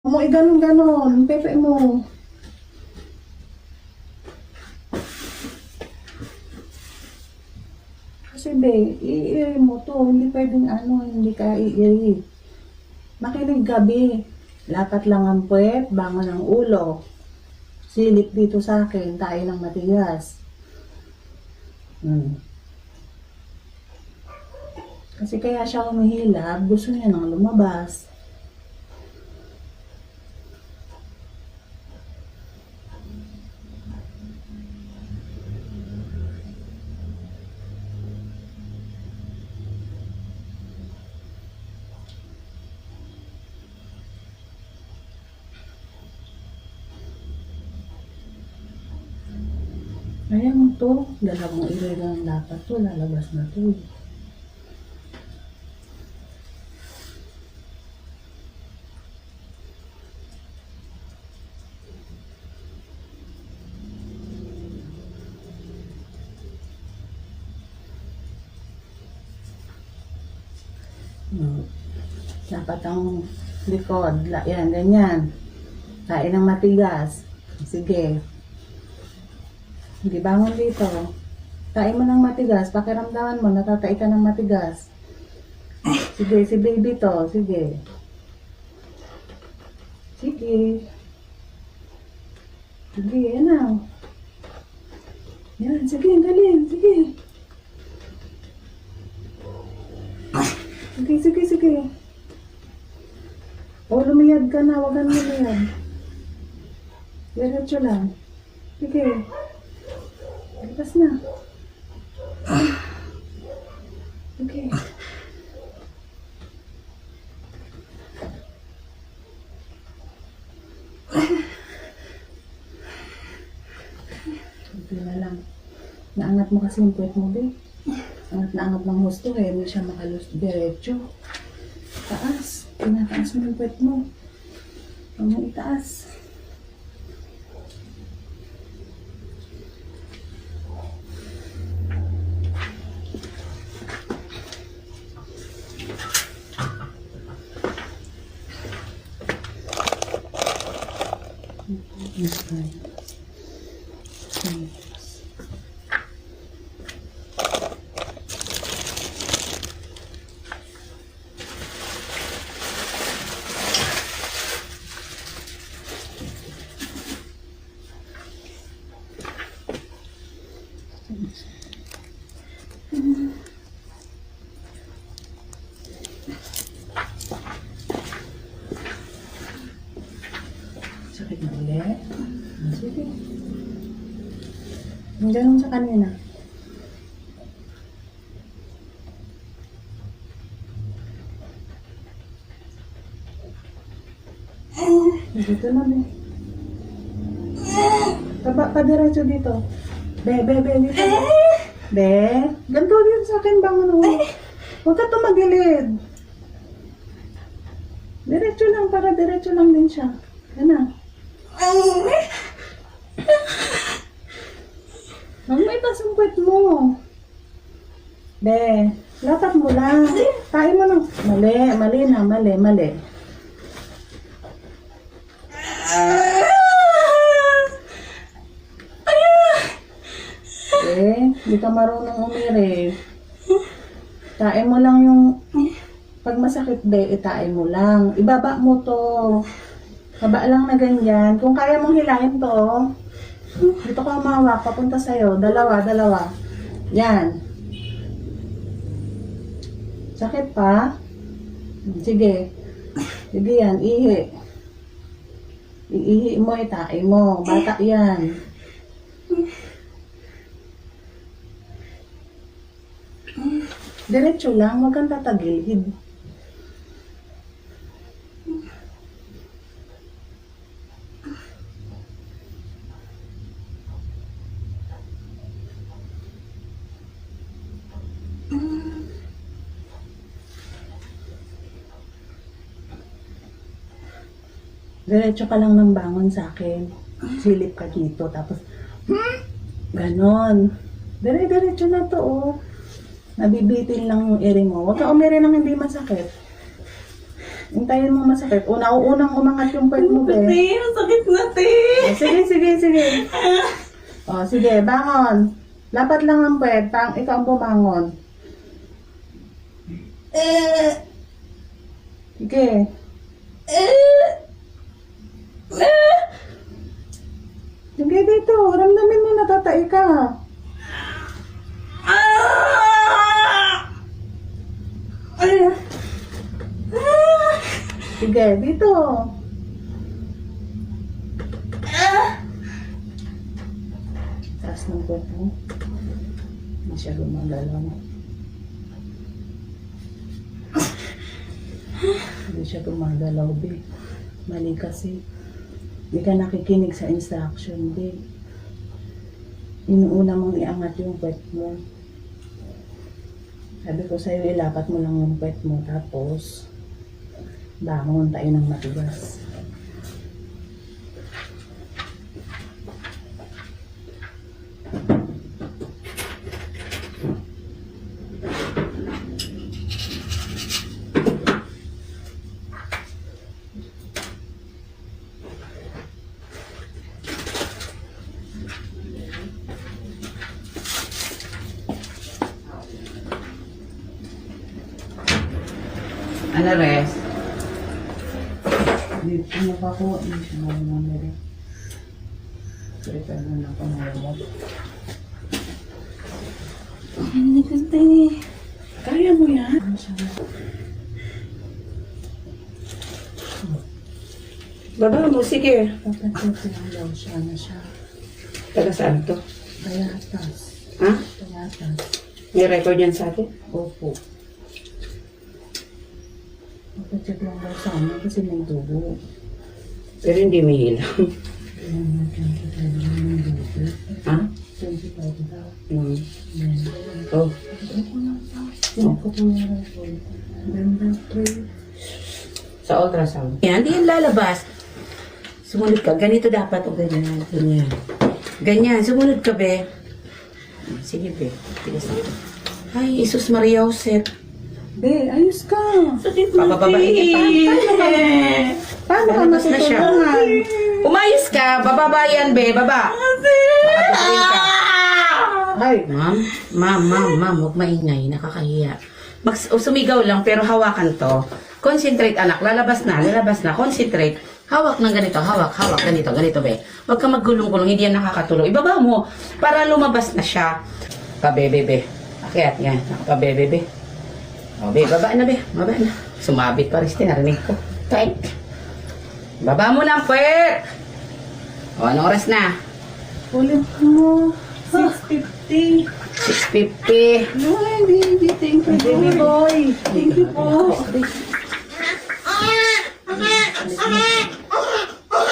Mo ganon, pepe mo. Kasi be, i-iri mo to. Hindi pwedeng ano, hindi ka i-iri. Makinig gabi. Lapat lang ang puwet, bangon ang ulo. Silip dito sa akin, tayo ng matigas. Kasi kaya siya humihilab, gusto niya nang lumabas. Ayan to, dalawang iri lang dapat to, lalabas na to. Dapat ang likod, yan, ganyan. Kain ng matigas. Sige. Hindi bangon dito. Kain mo ng matigas. Pakiramdaman mo, natatai ka ng matigas. Sige, si baby to. Sige. Sige. Sige, yan na. Yan, sige, galing. Sige. Sige, sige, sige. O, lumiyad ka na. Huwag kang lumiyad. Diretso lang. Sige. Lipas na. Okay. Okay na lang. Naangat mo kasi yung puwet mo, be. Angat na angat ng gusto, kaya hindi siya makalus diretso. Taas. Tinataas mo yung puwet mo. Huwag mo itaas. Sakit na ulit. Sige. Ang ganun sa kanina. Dito na, be. Padiretso dito. Be, dito. Be, ganito din sa akin, bangon mo. Huwag ka tumagilid. Diretso lang, para diretso lang din siya. Yan na. Huwag mo itas ang puwet mo. Be, lapat mo lang. Tain mo lang. Mali na, mali. Hindi ka marunong umiri. Tain mo lang yung pag masakit, be, itain mo lang. Ibaba mo to. Baba lang na ganyan. Kung kaya mong hilahin to, dito ka umawak, papunta sa'yo. Dalawa. Yan. Sakit pa? Sige. Sige yan, ihi. Iihi mo, itain mo. Bata yan. Diretso lang, huwag kang tatagilid. Diretso ka lang ng bangon sa akin. Silip ka dito, tapos ganon. Diretso na to, oh. Nabibitin lang yung eri mo. Huwag ka umiri ng hindi masakit. Hintayin mo masakit. Unang umangat yung puwet mo, be. Sakit na, te. Sige. O, sige, bangon. Lapat lang ang puwet. Ikaw ang bumangon. Sige. Sige dito. Ramdamin mo natatay ka. Sige, dito. Taas ng puwet mo. Hindi siya gumagalaw. Hindi siya gumagalaw, be. Mali kasi. Hindi ka nakikinig sa instruction, be. Inuuna mong iangat yung puwet mo. Sabi ko sa'yo, ilapat mo lang yung puwet mo. Tapos, bangon tayo ng matigas. Ano, Res? Ano pa ko? Hindi siya marunong. Prepare mo na ako ng remote. Hindi ko, te. Kaya mo yan? Ano siya na? Baba mo, sige. Papacheck lang daw siya na siya. Taga saan to? Payatas. Ha? Payatas. May record yan sa atin? Opo. Papacheck lang daw sana kasi may dugo. Pero hindi may hilang. Kailangan na 25 lang ng dugo. Ha? 25 daw. Hmm. Yan. Oh. Sino ko po yung record? Number 3. Sa ultrasound. Yan, di yan lalabas. Sumunod ka. Ganito dapat o ganyan. Ganyan. Ganyan. Sumunod ka, be. Sige, be. Tigas na. Ay, Jesus Maria Josep. Be, ayos ka. Pabababain ka. Paano ka Lalabas na siya. matutulungan? Umayos ka. Bababa yan, be. Baba. Makatutuin ka. Ay, Ma'am, huwag maingay. Nakakahiya. Sumigaw lang, pero hawakan to. Concentrate, anak. Lalabas na. Concentrate. Hawak ng ganito. Hawak. Ganito, be. Huwag ka maggulong-gulong. Hindi yan nakakatulong. Ibaba mo para lumabas na siya. Pabebe, be. Akyat, yan. Pabebe, be. O, be. Baba na, be. Baba na. Sumabit pa rin. Narinig ko. Tight. Baba mo ng puwet. O, anong oras na? ulit mo. 6:50. 6:50. No, hindi. Thank you, baby boy. Thank you po.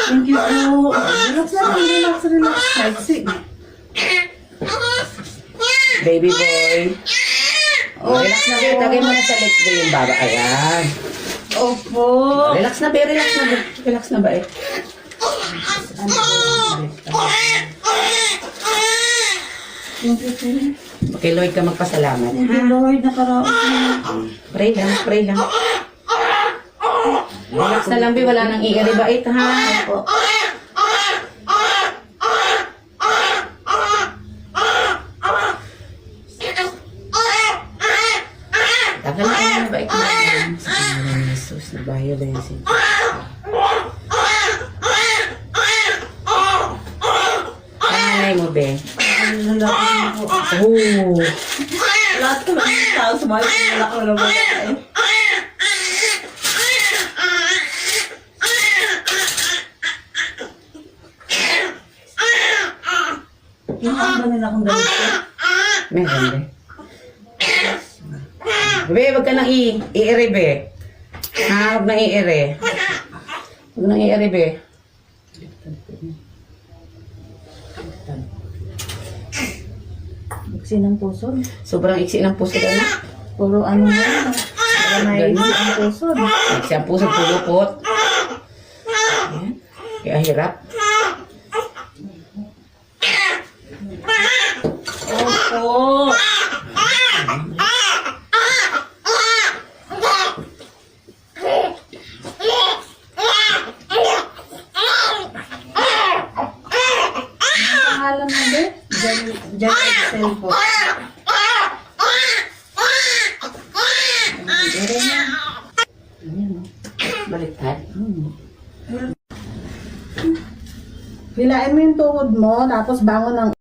Thank you po. Relax lang. Relax. Baby boy. Oh, relax na, be. Lagay mo na sa legs, be, yung baba. Ayan. Opo. Relax na, be. Relax na ba, eh? Thank you, sir. Okay, Lloyd ka magpasalamat. Thank you, Lord. Nakaraos na. Pray lang. Relax na lang, be. Wala nang i-aribait, ha? Opo. Tagal na ba ikaw? Sa pangalan ni Jesus na violence. Panganay mo, be. Lalaki mo po. Oh. Lahat ko lang yung tao sa mga lalaki na babae. Kinuha ba nila kung ganito? Meron, be. Be, wag ka nang i-ere, be. Ha, wag nang i-ere. Wag nang i-ere, be. Iksi ng puso. Sobrang iksi ng puso ka na. Puro ano na. Para may iksi ang puso. Iksi ang puso, pulupot. Ayan. Kaya hirap. Opo. be? Jen Excel po. Ere na. Ayan, oh. Baliktad. Hilain mo yung tuhod mo, tapos bangon ng